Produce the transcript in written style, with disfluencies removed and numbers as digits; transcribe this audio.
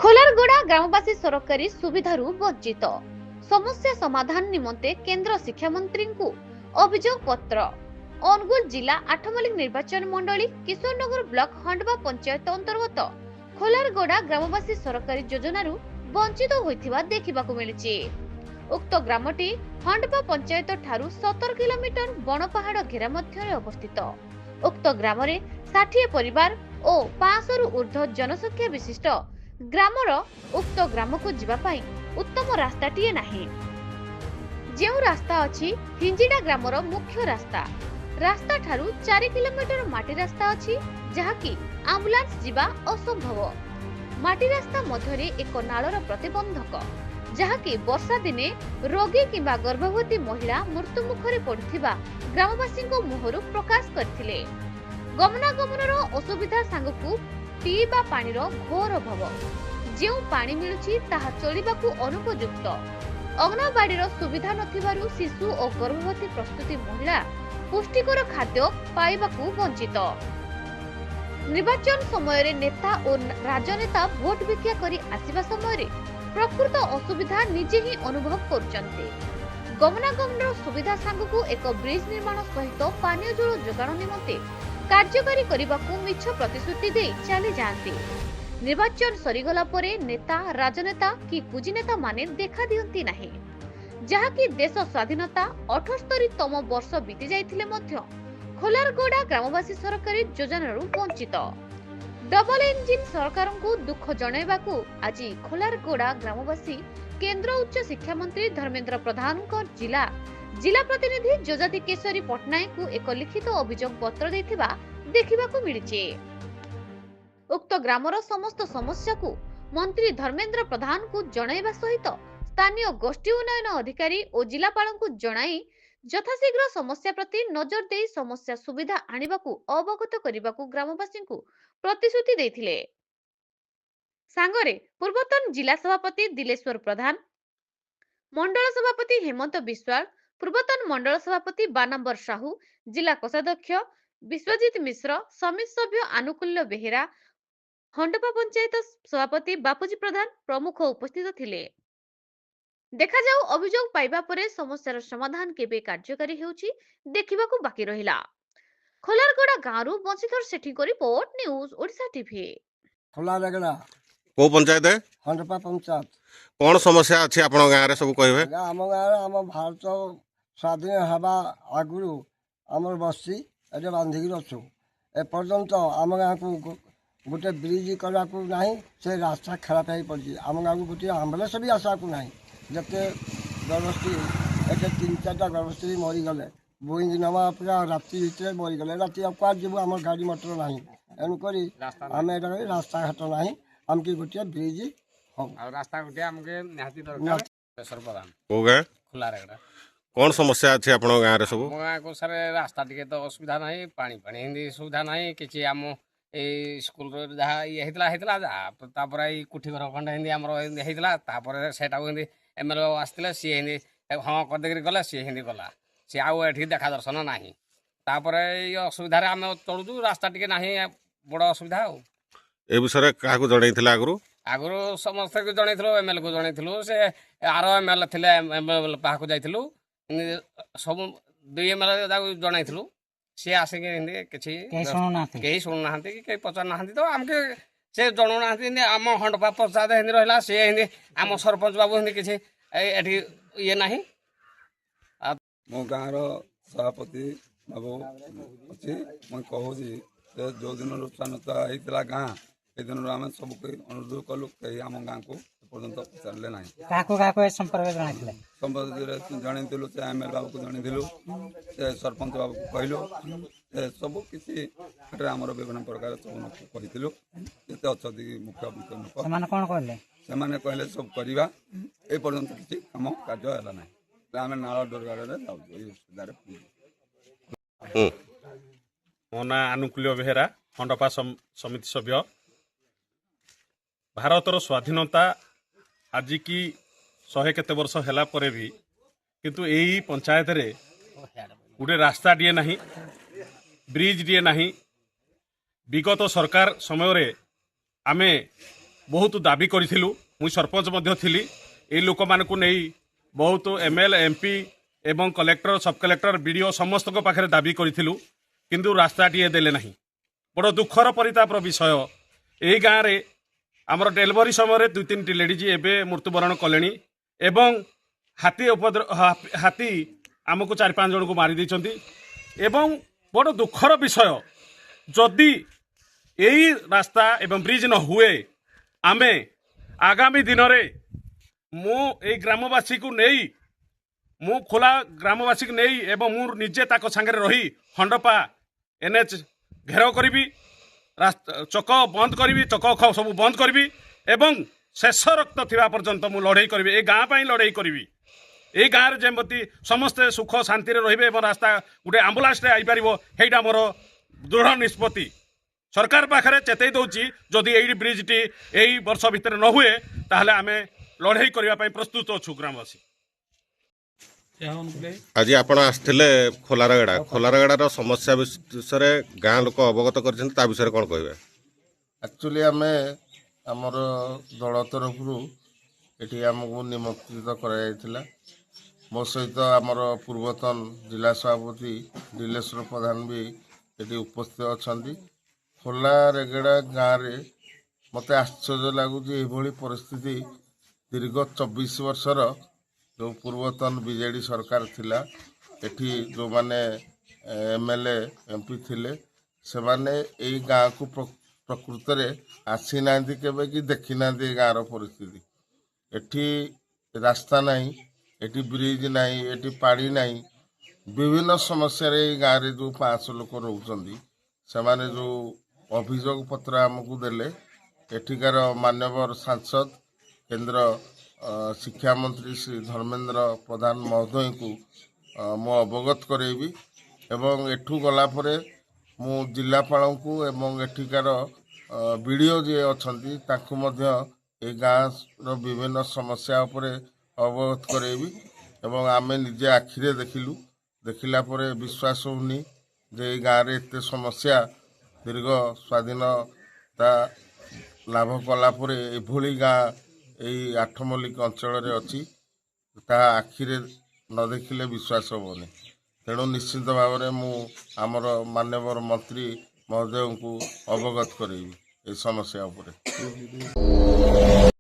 ଖୋଲାରଗଡ଼ା ଗ୍ରାମବାସୀ ସରକାରୀ ସୁବିଧାରୁ ବଞ୍ଚିତ। ସମସ୍ୟା ସମାଧାନ ନିମନ୍ତେ କେନ୍ଦ୍ର ଶିକ୍ଷାମନ୍ତ୍ରୀଙ୍କୁ ଅଭିଯୋଗ ପତ୍ର। ଅନୁଗୁଳ ଜିଲ୍ଲା ଆଠମଲ୍ଲିକ ନିର୍ବାଚନ ମଣ୍ଡଳୀ କିଶୋରନଗର ବ୍ଲକ ହଣ୍ଡବା ପଞ୍ଚାୟତ ଅନ୍ତର୍ଗତ ଖୋଲାରଗଡ଼ା ଗ୍ରାମବାସୀ ସରକାରୀ ଯୋଜନାରୁ ବଞ୍ଚିତ ହୋଇଥିବା ଦେଖିବାକୁ ମିଳିଛି। ଉକ୍ତ ଗ୍ରାମଟି ହଣ୍ଡବା ପଞ୍ଚାୟତ ଠାରୁ 17 କିଲୋମିଟର ବଣପାହାଡ଼ ଘେରା ମଧ୍ୟରେ ଅବସ୍ଥିତ। ଉକ୍ତ ଗ୍ରାମରେ 60 ପରିବାର ଓ 500ରୁ ଊର୍ଧ୍ୱ ଜନସଂଖ୍ୟା ବିଶିଷ୍ଟ ଗ୍ରାମର ଉକ୍ତ ଗ୍ରାମକୁ ଯିବା ପାଇଁ ଉତ୍ତମ ରାସ୍ତାଟିଏ ନାହିଁ। ଯେଉଁ ରାସ୍ତା ଅଛି ହିଞ୍ଜିଡ଼ା ଗ୍ରାମର ମୁଖ୍ୟ ରାସ୍ତା। ରାସ୍ତା ଠାରୁ 4 କିଲୋମିଟର ମାଟି ରାସ୍ତା ଅଛି, ଯାହାକି ଆମ୍ବୁଲାନ୍ସ ଯିବା ଅସମ୍ଭବ। ମାଟି ରାସ୍ତା ମଧ୍ୟରେ ଏକ ନାଳର ପ୍ରତିବନ୍ଧକ, ଯାହାକି ବର୍ଷା ଦିନେ ରୋଗୀ କିମ୍ବା ଗର୍ଭବତୀ ମହିଳା ମୃତ୍ୟୁ ମୁଖରେ ପଡୁଥିବା ଗ୍ରାମବାସୀଙ୍କ ମୁହଁରୁ ପ୍ରକାଶ କରିଥିଲେ। ଗମନାଗମନର ଅସୁବିଧା ସାଙ୍ଗକୁ ପିଇବା ପାଣିର ଘୋର ଅଭାବ। ଯେଉଁ ପାଣି ମିଳୁଛି ତାହା ଚଳିବାକୁ ଅନୁପଯୁକ୍ତ। ଅଙ୍ଗନବାଡିର ସୁବିଧା ନଥିବାରୁ ଶିଶୁ ଓ ଗର୍ଭବତୀ ପ୍ରସୂତି ମହିଳା ପୁଷ୍ଟିକର ଖାଦ୍ୟ ପାଇବାକୁ ବଞ୍ଚିତ। ନିର୍ବାଚନ ସମୟରେ ନେତା ଓ ରାଜନେତା ଭୋଟ ଭିକ୍ଷା କରି ଆସିବା ସମୟରେ ପ୍ରକୃତ ଅସୁବିଧା ନିଜେ ହିଁ ଅନୁଭବ କରୁଛନ୍ତି। ଗମନାଗମନର ସୁବିଧା ସାଙ୍ଗକୁ ଏକ ବ୍ରିଜ ନିର୍ମାଣ ସହିତ ପାନୀୟ ଜଳ ଯୋଗାଣ ନିମନ୍ତେ କାର୍ଯ୍ୟକାରୀ କରିବାକୁ ମିଛ ପ୍ରତିଶ୍ରୁତି ଦେଇ ଚାଲି ଯାଆନ୍ତି। ନିର୍ବାଚନ ସରିଗଲା ପରେ ନେତା ରାଜନେତା କି କୁଜିନେତା ମାନେ ଦେଖା ଦିଅନ୍ତି ନାହିଁ, ଯାହାକି ଦେଶ ସ୍ୱାଧୀନତା 78ତମ ବର୍ଷ ବିତି ଯାଇଥିଲେ ମଧ୍ୟ ଖୋଲାରଗଡ଼ା ଗ୍ରାମବାସୀ ସରକାରୀ ଯୋଜନାରୁ ବଞ୍ଚିତ। ଡବଲ ଇଞ୍ଜିନ ସରକାରଙ୍କୁ ଦୁଃଖ ଜଣାଇବାକୁ ଆଜି ଖୋଲାରଗଡ଼ା ଗ୍ରାମବାସୀ କେନ୍ଦ୍ର ଉଚ୍ଚ ଶିକ୍ଷା ମନ୍ତ୍ରୀ ଧର୍ମେନ୍ଦ୍ର ପ୍ରଧାନଙ୍କ ଜିଲ୍ଲା ପ୍ରତିନିଧି ଯଯାତି କେଶରୀ ପଟ୍ଟନାୟକଙ୍କୁ ଏକ ଲିଖିତ ଅଭିଯୋଗ ପତ୍ର ଦେଇଥିବା ଦେଖିବାକୁ ମିଳିଛି। ଉକ୍ତ ଗ୍ରାମର ସମସ୍ତ ସମସ୍ୟାକୁ ମନ୍ତ୍ରୀ ଧର୍ମେନ୍ଦ୍ର ପ୍ରଧାନଙ୍କୁ ଜଣାଇବା ସହିତ ସ୍ଥାନୀୟ ଗୋଷ୍ଠୀ ଉନ୍ନୟନ ଅଧିକାରୀ ଓ ଜିଲ୍ଲାପାଳଙ୍କୁ ଜଣାଇ ଯଥାଶୀଘ୍ର ସମସ୍ୟା ପ୍ରତି ନଜର ଦେଇ ସମସ୍ୟା ସୁବିଧା ଆଣିବାକୁ ଅବଗତ କରିବାକୁ ଗ୍ରାମବାସୀଙ୍କୁ ପ୍ରତିଶ୍ରୁତି ଦେଇଥିଲେ। ସାଙ୍ଗରେ ପୂର୍ବତନ ଜିଲ୍ଲା ସଭାପତି ଦିଲେଶ୍ୱର ପ୍ରଧାନ, ମଣ୍ଡଳ ସଭାପତି ହେମନ୍ତ ବିଶ୍ୱାଳ, ପୂର୍ବତନ ମଣ୍ଡଳ ସଭାପତି ବାନାମ୍ବର ସାହୁ, ଜିଲ୍ଲା କୋଷାଧ୍ୟକ୍ଷ ବିଶ୍ୱଜିତ ମିଶ୍ର, ସମିତି ସଭ୍ୟ ଆନୁକୂଲ୍ୟ ବେହେରା, ହଣ୍ଡପା ପଞ୍ଚାୟତ ସଭାପତି ବାପୁଜୀ ପ୍ରଧାନ ପ୍ରମୁଖ ଉପସ୍ଥିତ ଥିଲେ। ଦେଖାଯାଉ ଅଭିଯୋଗ ପାଇବା ପରେ ସମସ୍ୟାର ସମାଧାନ କେବେ କାର୍ଯ୍ୟକାରୀ ହେଉଛି ଦେଖିବାକୁ ବାକି ରହିଲା। ଖୋଲାରଗଡ଼ା ଗାଁରୁ ବଂଶୀଧର ସେଠୀଙ୍କ ରିପୋର୍ଟ, ନ୍ୟୁଜ ଓଡ଼ିଶା ଟିଭି। ଖୋଲାରଗଡ଼ା କୋ ପଞ୍ଚାୟତ ହଣ୍ଡପା ପଞ୍ଚାୟତ। କଣ ସମସ୍ୟା ଅଛି ଆପଣ ଗାଁରେ ସବୁ କହିବେ? ଆମ ଗାଁରେ ଆମ ଭାରତ ସ୍ୱାଧୀନ ହେବା ଆଗରୁ ଆମର ବସି ଏଠି ବାନ୍ଧିକି ଅଛୁ। ଏପର୍ଯ୍ୟନ୍ତ ଆମ ଗାଁକୁ ଗୋଟେ ବ୍ରିଜ କରିବାକୁ ନାହିଁ, ସେ ରାସ୍ତା ଖରାପ ହେଇ ପଡ଼ିଛି। ଆମ ଗାଁକୁ ଗୋଟିଏ ଆମ୍ବୁଲାନ୍ସ ବି ଆସିବାକୁ ନାହିଁ। ଯେତେ ଗର୍ଭବତୀ ଏଠି 3-4ଟା ଗର୍ଭବତୀ ମରିଗଲେ, ବୋଇଙ୍ଗ ନେବା ପୁରା ରାତି ଭିତରେ ମରିଗଲେ। ରାତି ଆଉ କୁଆଡ଼େ ଯିବୁ, ଆମର ଗାଡ଼ି ମଟର ନାହିଁ। ଏଣୁକରି ଆମେ ଏଇଟା କହି ରାସ୍ତାଘାଟ ନାହିଁ, ଆମକୁ ଗୋଟିଏ ବ୍ରିଜ ହଉ। ରାସ୍ତା ଗୋଟିଏ ଆମକୁ ନିହାତି ଦରକାର। କୋଉ ଗାଁ? ଖୋଲାରଗଡ଼ା। କଣ ସମସ୍ୟା ଅଛି ଆପଣଙ୍କ ଗାଁରେ ସବୁ? ଆମ ଗାଁକୁ ସାର୍ ରାସ୍ତା ଟିକେ ତ ଅସୁବିଧା ନାହିଁ, ପାଣି ଏମିତି ସୁବିଧା ନାହିଁ କିଛି। ଆମ ଏଇ ସ୍କୁଲରେ ଯାହା ଇଏ ହେଇଥିଲା ତାପରେ ଏଇ କୋଠି ଘର ଖଣ୍ଡେ ଏମିତି ଆମର ଏମିତି ହେଇଥିଲା। ତାପରେ ସେଇଟାକୁ ଏମିତି MLA ଆସିଥିଲେ, ସିଏ ଏମିତି ହଁ କରିଦେଇକି ଗଲେ, ସିଏ ଏମିତି ଗଲା, ସିଏ ଆଉ ଏଠି ଦେଖା ଦର୍ଶନ ନାହିଁ। ତାପରେ ଏଇ ଅସୁବିଧାରେ ଆମେ ଚଳୁଛୁ, ରାସ୍ତା ଟିକେ ନାହିଁ, ବଡ଼ ଅସୁବିଧା ଆଉ। ଏ ବିଷୟରେ କାହାକୁ ଜଣେଇଥିଲେ ଆଗରୁ? ଆଗରୁ ସମସ୍ତଙ୍କୁ ଜଣେଇଥିଲୁ, MLA କୁ ଜଣେଇଥିଲୁ, ସେ ଆର MLA ଥିଲେ, MLA ପାଖକୁ ଯାଇଥିଲୁ, ସବୁ 2 MLA ତାକୁ ଜଣେଇଥିଲୁ। ସିଏ ଆସିକି ଏମିତି କିଛି କେହି ଶୁଣୁନାହାନ୍ତି କି କେହି ପଚାରୁନାହାନ୍ତି। ତ ଆମକୁ ସେ ଜଣାଉନାହାନ୍ତି। ଏମିତି ଆମ ହଣ୍ଡପା ପଞ୍ଚାୟତ ଏମିତି ରହିଲା, ସିଏ ଏମିତି ଆମ ସରପଞ୍ଚ ବାବୁ ଏମିତି କିଛି ଏଠି ଇଏ ନାହିଁ। ମୋ ଗାଁର ସଭାପତି ବାବୁ ଅଛି। ମୁଁ କହୁଛି ଯେ ଯେଉଁ ଦିନରୁ ସ୍ୱାଧୀନତା ହେଇଥିଲା ଗାଁ, ସେଦିନରୁ ଆମେ ସବୁ ଅନୁରୋଧ କଲୁ, କେହି ଆମ ଗାଁକୁ ଏପର୍ଯ୍ୟନ୍ତ ପଚାରିଲେ ନାହିଁ। କାହାକୁ ଏ ସମ୍ପର୍କରେ ଜଣାଇଥିଲେ? ସମ୍ପର୍କରେ ଜଣେଇଥିଲୁ, ସେ MLA ବାବୁକୁ ଜଣେଇଥିଲୁ, ସେ ସରପଞ୍ଚ ବାବୁକୁ କହିଲୁ, ସେ ସବୁ କିଛି ଏଠାରେ ଆମର ବିଭିନ୍ନ ପ୍ରକାର ସବୁ କହିଥିଲୁ। ଯେତେ ଅଛନ୍ତି ମୁଖ୍ୟ ଲୋକ, ସେମାନେ କ'ଣ କହିଲେ? ସେମାନେ କହିଲେ ସବୁ କରିବା। ଏ ପର୍ଯ୍ୟନ୍ତ କିଛି କାମ କାର୍ଯ୍ୟ ହେଲା ନାହିଁ। ଆମେ ନାଳ ଦରଗାରେ ଯାଉଛୁ ଏଇ ଅସୁବିଧାରେ। ମୋ ନାଁ ଆନୁକୂଲ୍ୟ ବେହେରା, ହଣ୍ଡପା ସମିତି ସଭ୍ୟ। ଭାରତର ସ୍ୱାଧୀନତା ଆଜିକି 100 କେତେ ବର୍ଷ ହେଲା ପରେ ବି କିନ୍ତୁ ଏହି ପଞ୍ଚାୟତରେ ଗୋଟେ ରାସ୍ତାଟିଏ ନାହିଁ, ବ୍ରିଜଟିଏ ନାହିଁ। ବିଗତ ସରକାର ସମୟରେ ଆମେ ବହୁତ ଦାବି କରିଥିଲୁ। ମୁଇଁ ସରପଞ୍ଚ ମଧ୍ୟ ଥିଲି। ଏଇ ଲୋକମାନଙ୍କୁ ନେଇ ବହୁତ ML MP ଏବଂ କଲେକ୍ଟର ସବ୍ କଲେକ୍ଟର BDO ସମସ୍ତଙ୍କ ପାଖରେ ଦାବି କରିଥିଲୁ, କିନ୍ତୁ ରାସ୍ତାଟିଏ ଦେଲେ ନାହିଁ। ବଡ଼ ଦୁଃଖର ପରିତାପର ବିଷୟ, ଏହି ଗାଁରେ ଆମର ଡେଲିଭରି ସମୟରେ 2-3ଟି ଲେଡ଼ିଜ୍ ଏବେ ମୃତ୍ୟୁବରଣ କଲେଣି ଏବଂ ହାତୀ ଆମକୁ 4-5 ଜଣଙ୍କୁ ମାରି ଦେଇଛନ୍ତି। ଏବଂ ବଡ଼ ଦୁଃଖର ବିଷୟ, ଯଦି ଏହି ରାସ୍ତା ଏବଂ ବ୍ରିଜ୍ ନ ହୁଏ, ଆମେ ଆଗାମୀ ଦିନରେ ମୁଁ ଏଇ ଗ୍ରାମବାସୀକୁ ନେଇ ଖୋଲା ଗ୍ରାମବାସୀକୁ ନେଇ ଏବଂ ମୁଁ ନିଜେ ତାଙ୍କ ସାଙ୍ଗରେ ରହି ହଣ୍ଡପା NH ଘେରାଉ କରିବି, ଚକ ବନ୍ଦ କରିବି, ଚକ ସବୁ ବନ୍ଦ କରିବି ଏବଂ ଶେଷ ରକ୍ତ ଥିବା ପର୍ଯ୍ୟନ୍ତ ମୁଁ ଲଢ଼େଇ କରିବି। ଏ ଗାଁ ପାଇଁ ଲଢ଼େଇ କରିବି। এই ଗାଁରେ ଯେମିତି ସମସ୍ତେ ସୁଖ ଶାନ୍ତିରେ ରହିବେ ଏବଂ ରାସ୍ତା ଗୋଟେ ଆମ୍ବୁଲାନ୍ସଟେ ଆଇପାରିବ, ସେଇଟା ମୋର ଦୃଢ଼ ନିଷ୍ପତ୍ତି। ସରକାର ପାଖରେ ଚେତେଇ ଦେଉଛି, ଯଦି ଏଇ ବ୍ରିଜ୍ଟି ଏଇ ବର୍ଷ ଭିତରେ ନ ହୁଏ ତାହେଲେ ଆମେ ଲଢ଼େଇ କରିବା ପାଇଁ ପ୍ରସ୍ତୁତ ଅଛୁ ଗ୍ରାମବାସୀ। ଆଜି ଆପଣ ଆସିଥିଲେ ଖୋଲାରଗଡ଼ାର ସମସ୍ୟା ବିଷୟରେ ଗାଁ ଲୋକ ଅବଗତ କରିଛନ୍ତି, ତା ବିଷୟରେ କ'ଣ କହିବେ? ଆକ୍ଚୁଆଲି ଆମେ ଆମର ଦଳ ତରଫରୁ ଏଠି ଆମକୁ ନିମନ୍ତ୍ରିତ କରାଯାଇଥିଲା। ମୋ ସହିତ ଆମର ପୂର୍ବତନ ଜିଲ୍ଲା ସଭାପତି ଦିଲେଶ୍ୱର ପ୍ରଧାନ ବି ଏଠି ଉପସ୍ଥିତ ଅଛନ୍ତି। ଖୋଲାରେଗଡ଼ା ଗାଁରେ ମୋତେ ଆଶ୍ଚର୍ଯ୍ୟ ଲାଗୁଛି, ଏଭଳି ପରିସ୍ଥିତି ଦୀର୍ଘ 24 ବର୍ଷର ଯେଉଁ ପୂର୍ବତନ BJD ସରକାର ଥିଲା, ଏଠି ଯେଉଁମାନେ MLA MP ଥିଲେ, ସେମାନେ ଏଇ ଗାଁକୁ ପ୍ରକୃତରେ ଆସିନାହାନ୍ତି କେବେ କି ଦେଖିନାହାନ୍ତି ଏ ଗାଁର ପରିସ୍ଥିତି। ଏଠି ରାସ୍ତା ନାହିଁ, ଏଠି ବ୍ରିଜ୍ ନାହିଁ, ଏଠି ପାଣି ନାହିଁ, ବିଭିନ୍ନ ସମସ୍ୟାରେ ଏଇ ଗାଁରେ ଯେଉଁ 500 ଲୋକ ରହୁଛନ୍ତି, ସେମାନେ ଯେଉଁ ଅଭିଯୋଗ ପତ୍ର ଆମକୁ ଦେଲେ, ଏଠିକାର ମାନ୍ୟବର ସାଂସଦ କେନ୍ଦ୍ର ଶିକ୍ଷାମନ୍ତ୍ରୀ ଶ୍ରୀ ଧର୍ମେନ୍ଦ୍ର ପ୍ରଧାନ ମହୋଦୟଙ୍କୁ ମୁଁ ଅବଗତ କରେଇବି ଏବଂ ଏଠୁ ଗଲା ପରେ ମୁଁ ଜିଲ୍ଲାପାଳଙ୍କୁ ଏବଂ ଏଠିକାର BDO ଯିଏ ଅଛନ୍ତି ତାଙ୍କୁ ମଧ୍ୟ ଏ ଗାଁର ବିଭିନ୍ନ ସମସ୍ୟା ଉପରେ ଅବଗତ କରେଇବି ଏବଂ ଆମେ ନିଜେ ଆଖିରେ ଦେଖିଲା ପରେ ବିଶ୍ୱାସ ହେଉନି ଯେ ଏଇ ଗାଁରେ ଏତେ ସମସ୍ୟା ଦୀର୍ଘ ସ୍ୱାଧୀନତା ଲାଭ କଲା ପରେ ଏଭଳି ଗାଁ ଏଇ ଆଠମଲ୍ଲିକ ଅଞ୍ଚଳରେ ଅଛି, ତାହା ଆଖିରେ ନ ଦେଖିଲେ ବିଶ୍ୱାସ ହେବନି। ତେଣୁ ନିଶ୍ଚିତ ଭାବରେ ମୁଁ ଆମର ମାନ୍ୟବର ମନ୍ତ୍ରୀ ମହୋଦୟଙ୍କୁ ଅବଗତ କରେଇବି এই ସମସ୍ୟା ଉପରେ।